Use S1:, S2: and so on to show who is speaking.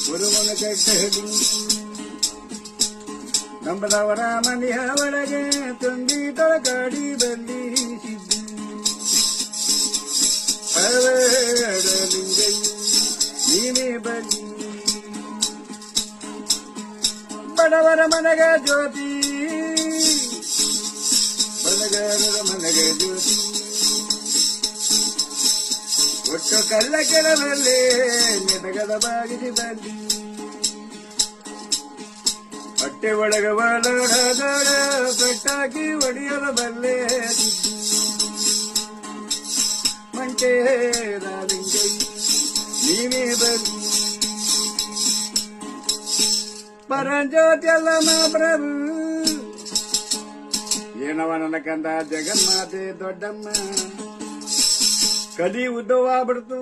S1: ಗುರುವನ ಕಟ್ಟಡಿ ನಂಬದವರ ಮನೆಯ ಒಳಗೆ ತುಂಬಿ ತೊಳಕಾಡಿ ಬಂದಿಸಿದ್ದು ಅವಡಲಿಂಗೈ ನೀನೇ ಬಲಿ ಬಡವರ ಮನೆಗೆ ಜ್ಯೋತಿ ಬಡಗರ ಮನೆಗೆ ಜ್ಯೋತಿ ಒಟ್ಟು ಕಲ್ಲ ಕೆಳವಲ್ಲೇ ನೆನಗದ ಬಾಗಿಸಿ ಬಂದಿ ಹೊಟ್ಟೆ ಒಳಗ ಒಳಗಡ ಪೆಟ್ಟಾಕಿ ಒಡೆಯದ ಬಲ್ಲೆ ಮಂಟೆ ರಾಲಿಂಗೈ ನೀವೇ ಬಲಿ ಪರಂಜ್ಯೋತಿಯಲ್ಲಮ್ಮ ಪ್ರಭು ಏನವ ನನ್ನ ಕಂದ ಜಗನ್ಮಾತೆ ದೊಡ್ಡಮ್ಮ ಕದಿ ಉದ್ದವಾಗ್ಬಿಡ್ತು